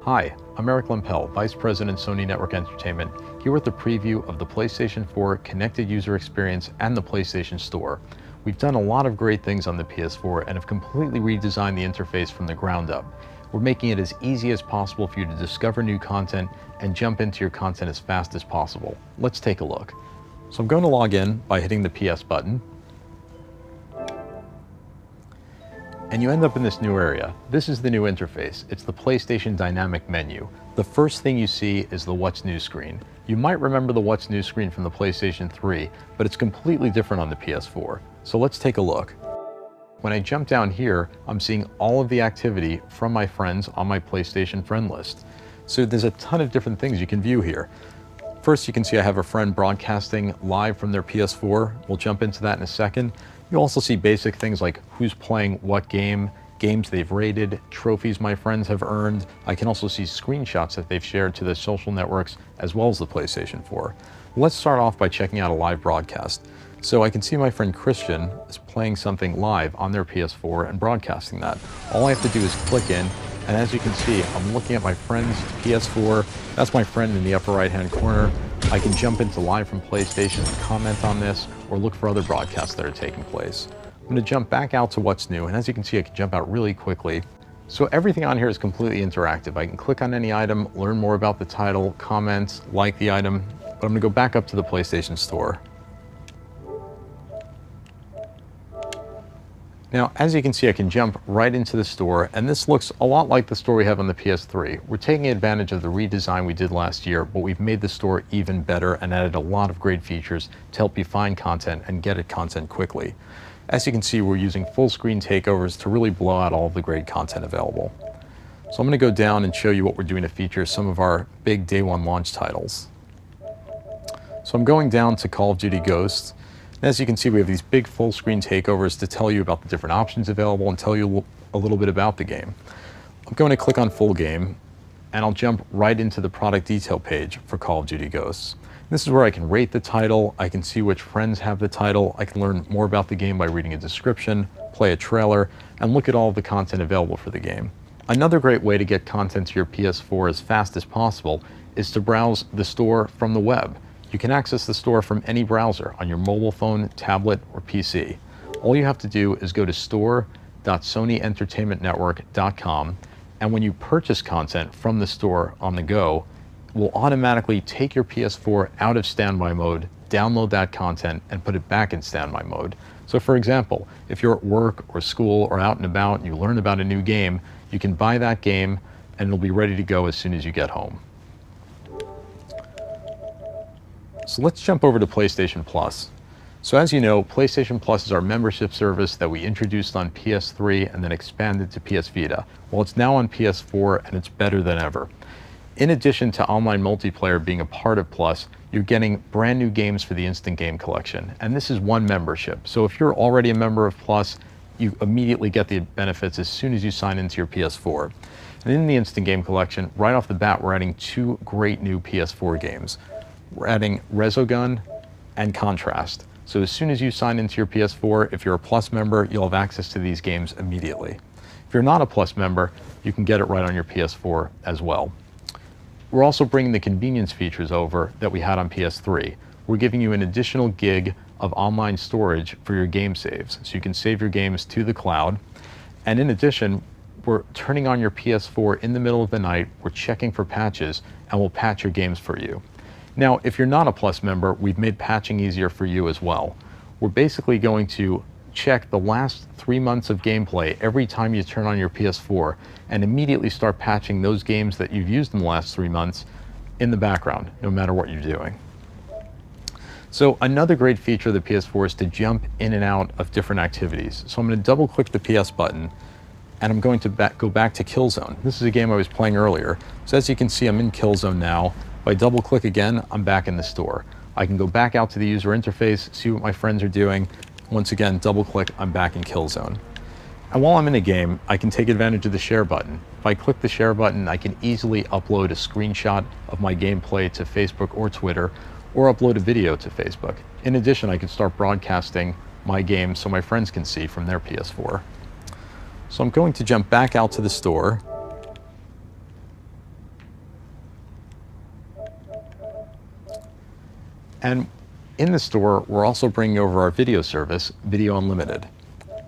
Hi, I'm Eric Lempel, Vice President, Sony Network Entertainment, here with the preview of the PlayStation 4 connected user experience and the PlayStation Store. We've done a lot of great things on the PS4 and have completely redesigned the interface from the ground up. We're making it as easy as possible for you to discover new content and jump into your content as fast as possible. Let's take a look. So I'm going to log in by hitting the PS button. And you end up in this new area. This is the new interface. It's the PlayStation Dynamic menu. The first thing you see is the What's New screen. You might remember the What's New screen from the PlayStation 3, but it's completely different on the PS4. So let's take a look. When I jump down here, I'm seeing all of the activity from my friends on my PlayStation friend list. So there's a ton of different things you can view here. First, you can see I have a friend broadcasting live from their PS4. We'll jump into that in a second. You also see basic things like who's playing what game, games they've rated, trophies my friends have earned. I can also see screenshots that they've shared to their social networks as well as the PlayStation 4. Let's start off by checking out a live broadcast. So I can see my friend Christian is playing something live on their PS4 and broadcasting that. All I have to do is click in, and as you can see, I'm looking at my friend's PS4. That's my friend in the upper right-hand corner. I can jump into live from PlayStation and comment on this or look for other broadcasts that are taking place. I'm going to jump back out to What's New, and as you can see, I can jump out really quickly. So everything on here is completely interactive. I can click on any item, learn more about the title, comment, like the item, but I'm going to go back up to the PlayStation Store. Now, as you can see, I can jump right into the store, and this looks a lot like the store we have on the PS3. We're taking advantage of the redesign we did last year, but we've made the store even better and added a lot of great features to help you find content and get at content quickly. As you can see, we're using full screen takeovers to really blow out all of the great content available. So I'm going to go down and show you what we're doing to feature some of our big day one launch titles. So I'm going down to Call of Duty Ghosts. As you can see, we have these big full screen takeovers to tell you about the different options available and tell you a little bit about the game. I'm going to click on full game, and I'll jump right into the product detail page for Call of Duty Ghosts. This is where I can rate the title, I can see which friends have the title, I can learn more about the game by reading a description, play a trailer, and look at all of the content available for the game. Another great way to get content to your PS4 as fast as possible is to browse the store from the web. You can access the store from any browser on your mobile phone, tablet, or PC. All you have to do is go to store.sonyentertainmentnetwork.com, and when you purchase content from the store on the go, we'll automatically take your PS4 out of standby mode, download that content, and put it back in standby mode. So for example, if you're at work or school or out and about and you learn about a new game, you can buy that game and it'll be ready to go as soon as you get home. So let's jump over to PlayStation Plus. So as you know, PlayStation Plus is our membership service that we introduced on PS3 and then expanded to PS Vita. Well, it's now on PS4 and it's better than ever. In addition to online multiplayer being a part of Plus, you're getting brand new games for the Instant Game Collection. And this is one membership. So if you're already a member of Plus, you immediately get the benefits as soon as you sign into your PS4. And in the Instant Game Collection, right off the bat, we're adding two great new PS4 games. We're adding Resogun and Contrast. So as soon as you sign into your PS4, if you're a Plus member, you'll have access to these games immediately. If you're not a Plus member, you can get it right on your PS4 as well. We're also bringing the convenience features over that we had on PS3. We're giving you an additional gig of online storage for your game saves, so you can save your games to the cloud. And in addition, we're turning on your PS4 in the middle of the night, we're checking for patches, and we'll patch your games for you. Now, if you're not a Plus member, we've made patching easier for you as well. We're basically going to check the last 3 months of gameplay every time you turn on your PS4 and immediately start patching those games that you've used in the last 3 months in the background, no matter what you're doing. So another great feature of the PS4 is to jump in and out of different activities. So I'm going to double click the PS button and I'm going to go back to Killzone. This is a game I was playing earlier. So as you can see, I'm in Killzone now. If I double click again, I'm back in the store. I can go back out to the user interface, see what my friends are doing. Once again, double click, I'm back in Killzone. And while I'm in a game, I can take advantage of the share button. If I click the share button, I can easily upload a screenshot of my gameplay to Facebook or Twitter, or upload a video to Facebook. In addition, I can start broadcasting my game so my friends can see from their PS4. So I'm going to jump back out to the store. And in the store, we're also bringing over our video service, Video Unlimited.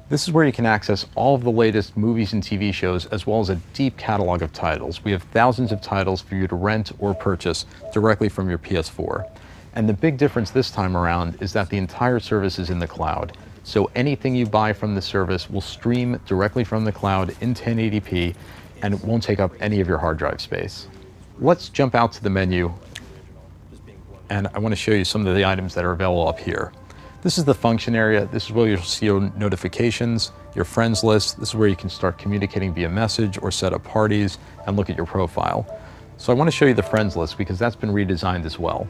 This is where you can access all of the latest movies and TV shows, as well as a deep catalog of titles. We have thousands of titles for you to rent or purchase directly from your PS4. And the big difference this time around is that the entire service is in the cloud. So anything you buy from the service will stream directly from the cloud in 1080p, and it won't take up any of your hard drive space. Let's jump out to the menu, and I want to show you some of the items that are available up here. This is the function area. This is where you'll see your notifications, your friends list. This is where you can start communicating via message or set up parties and look at your profile. So I want to show you the friends list because that's been redesigned as well.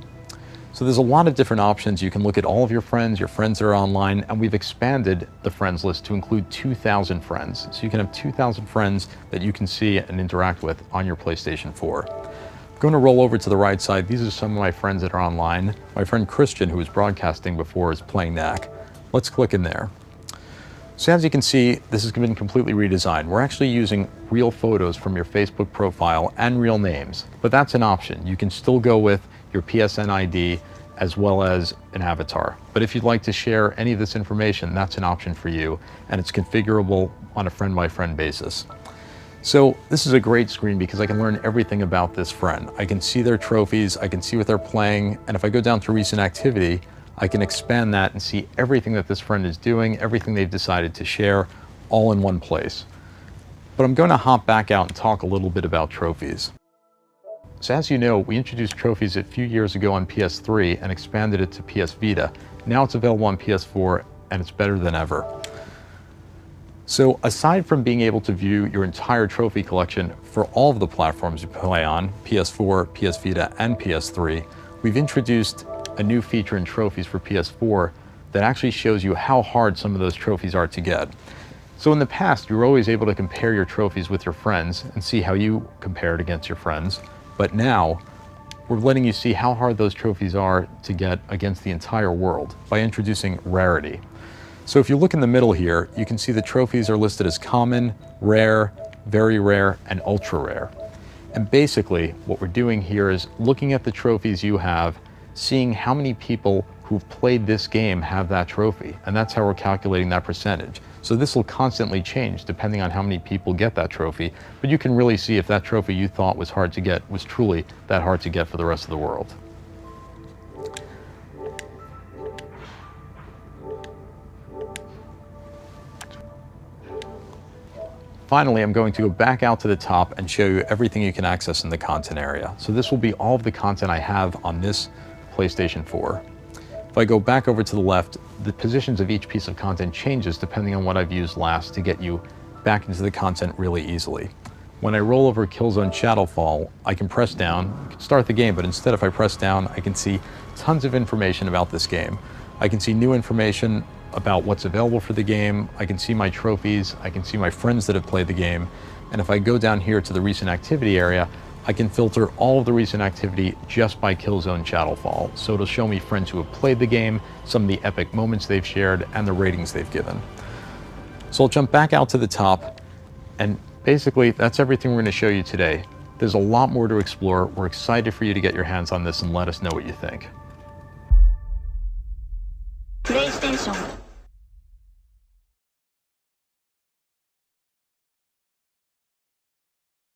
So there's a lot of different options. You can look at all of your friends that are online, and we've expanded the friends list to include 2,000 friends. So you can have 2,000 friends that you can see and interact with on your PlayStation 4. I'm going to roll over to the right side. These are some of my friends that are online. My friend Christian, who was broadcasting before, is playing NAC. Let's click in there. So as you can see, this has been completely redesigned. We're actually using real photos from your Facebook profile and real names, but that's an option. You can still go with your PSN ID as well as an avatar. But if you'd like to share any of this information, that's an option for you, and it's configurable on a friend-by-friend basis. So this is a great screen because I can learn everything about this friend. I can see their trophies, I can see what they're playing, and if I go down to recent activity, I can expand that and see everything that this friend is doing, everything they've decided to share, all in one place. But I'm going to hop back out and talk a little bit about trophies. So as you know, we introduced trophies a few years ago on PS3 and expanded it to PS Vita. Now it's available on PS4, and it's better than ever. So aside from being able to view your entire trophy collection for all of the platforms you play on, PS4, PS Vita, and PS3, we've introduced a new feature in trophies for PS4 that actually shows you how hard some of those trophies are to get. So in the past, you were always able to compare your trophies with your friends and see how you compared against your friends. But now, we're letting you see how hard those trophies are to get against the entire world by introducing rarity. So if you look in the middle here, you can see the trophies are listed as common, rare, very rare, and ultra rare. And basically, what we're doing here is looking at the trophies you have, seeing how many people who've played this game have that trophy, and that's how we're calculating that percentage. So this will constantly change depending on how many people get that trophy, but you can really see if that trophy you thought was hard to get was truly that hard to get for the rest of the world. Finally, I'm going to go back out to the top and show you everything you can access in the content area. So this will be all of the content I have on this PlayStation 4. If I go back over to the left, the positions of each piece of content changes depending on what I've used last to get you back into the content really easily. When I roll over Killzone Shadowfall, I can press down, I can start the game, but instead if I press down, I can see tons of information about this game. I can see new information about what's available for the game, I can see my trophies, I can see my friends that have played the game, and if I go down here to the recent activity area, I can filter all of the recent activity just by Killzone Shadowfall. So it'll show me friends who have played the game, some of the epic moments they've shared, and the ratings they've given. So I'll jump back out to the top, and basically that's everything we're going to show you today. There's a lot more to explore. We're excited for you to get your hands on this and let us know what you think. PlayStation